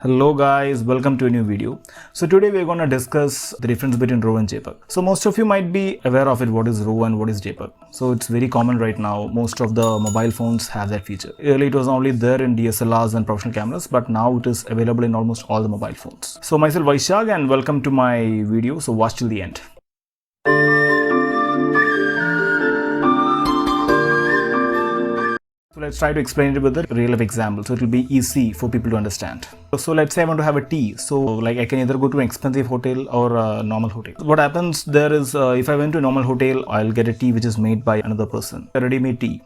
Hello guys, welcome to a new video. So today we're going to discuss the difference between RAW and JPEG. So most of you might be aware of it, what is RAW and what is JPEG. So it's very common right now. Most of the mobile phones have that feature. Earlier it was only there in DSLRs and professional cameras, but now it is available in almost all the mobile phones. So myself Vaishag and welcome to my video. So watch till the end. So let's try to explain it with a real life example, so it will be easy for people to understand. So let's say I want to have a tea. So like I can either go to an expensive hotel or a normal hotel. What happens there is if I went to a normal hotel, I'll get a tea which is made by another person, a ready-made tea.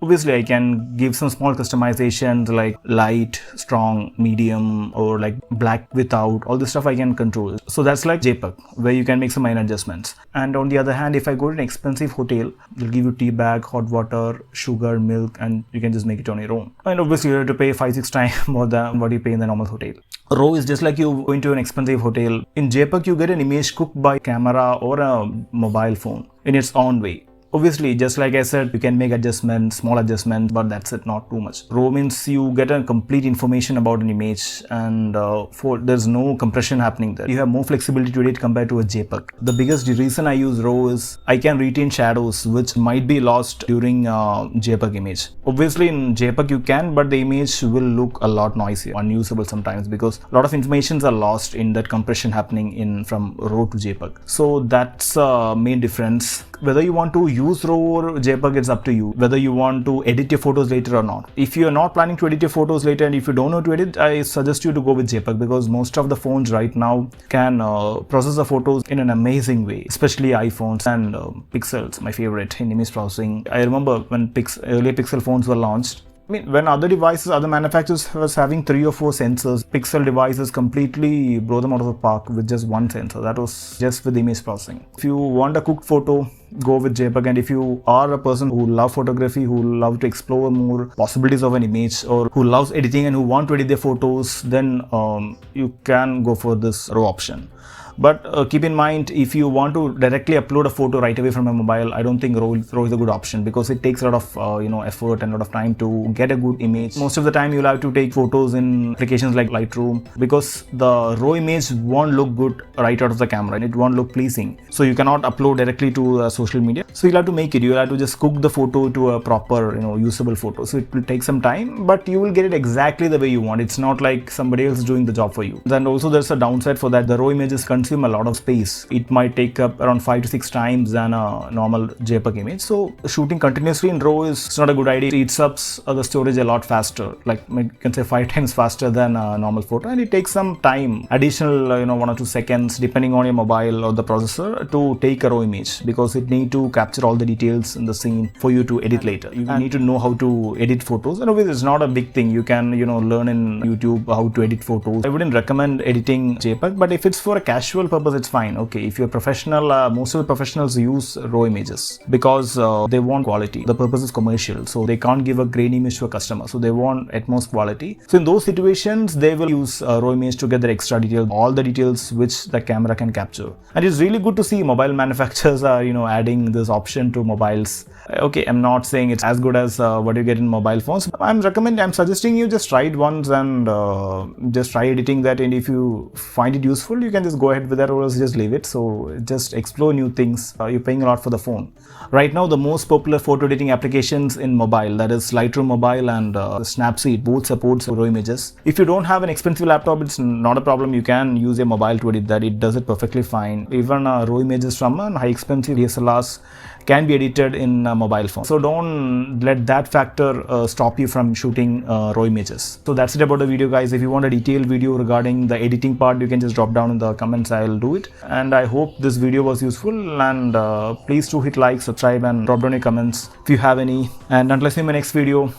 Obviously, I can give some small customizations like light, strong, medium, or like black without. All this stuff I can control. So that's like JPEG, where you can make some minor adjustments. And on the other hand, if I go to an expensive hotel, they'll give you tea bag, hot water, sugar, milk, and you can just make it on your own. And obviously, you have to pay 5-6 times more than what you pay in the normal hotel. RAW is just like you go into an expensive hotel. In JPEG, you get an image cooked by camera or a mobile phone in its own way. Obviously, just like I said, you can make adjustments, small adjustments, but that's it, not too much. RAW means you get a complete information about an image and there's no compression happening there. You have more flexibility to edit compared to a JPEG. The biggest reason I use RAW is I can retain shadows which might be lost during JPEG image. Obviously, in JPEG you can, but the image will look a lot noisier, unusable sometimes because a lot of informations are lost in that compression happening from RAW to JPEG. So that's the main difference. Whether you want to use RAW or JPEG, it's up to you. Whether you want to edit your photos later or not. If you are not planning to edit your photos later and if you don't know to edit, I suggest you to go with JPEG because most of the phones right now can process the photos in an amazing way, especially iPhones and Pixels, my favorite in image processing. I remember when earlier Pixel phones were launched. I mean, when other manufacturers was having 3 or 4 sensors, Pixel devices completely blow them out of the park with just one sensor. That was just with image processing. If you want a cooked photo, go with JPEG, and if you are a person who loves photography, who love to explore more possibilities of an image, or who loves editing and who want to edit their photos, then you can go for this RAW option. But keep in mind, if you want to directly upload a photo right away from a mobile, I don't think RAW is a good option because it takes a lot of effort and a lot of time to get a good image. Most of the time, you'll have to take photos in applications like Lightroom because the RAW image won't look good right out of the camera and it won't look pleasing. So you cannot upload directly to social media. So you'll have to make it. You'll have to just cook the photo to a proper, usable photo. So it will take some time, but you will get it exactly the way you want. It's not like somebody else is doing the job for you. And also, there's a downside for that. The RAW images consume a lot of space. It might take up around 5 to 6 times than a normal JPEG image. So shooting continuously in RAW is not a good idea. It eats up the storage a lot faster, like you can say 5 times faster than a normal photo, and it takes some time, additional 1 or 2 seconds depending on your mobile or the processor to take a RAW image because it need to capture all the details in the scene for you to edit later. You need to know how to edit photos, and obviously it's not a big thing. You can learn in YouTube how to edit photos. I wouldn't recommend editing JPEG, but if it's for a casual purpose, it's fine. Okay, if you're professional, most of the professionals use RAW images because they want quality. The purpose is commercial, so they can't give a grain image to a customer, so they want utmost quality. So in those situations, they will use RAW image to get their extra details, all the details which the camera can capture. And it's really good to see mobile manufacturers are adding this option to mobiles. Okay, I'm not saying it's as good as what you get in mobile phones. I'm suggesting you just try it once and just try editing that, and if you find it useful, you can just go ahead with that or else just leave it. So just explore new things. You're paying a lot for the phone. Right now, the most popular photo editing applications in mobile, that is Lightroom Mobile and Snapseed, both supports RAW images. If you don't have an expensive laptop, it's not a problem. You can use a mobile to edit that. It does it perfectly fine. Even RAW images from high expensive DSLRs can be edited in a mobile phone. So don't let that factor stop you from shooting RAW images. So that's it about the video, guys. If you want a detailed video regarding the editing part, you can just drop down in the comments. I'll do it. And I hope this video was useful, and please do hit like, subscribe, and drop down your comments if you have any. And until I see you in my next video,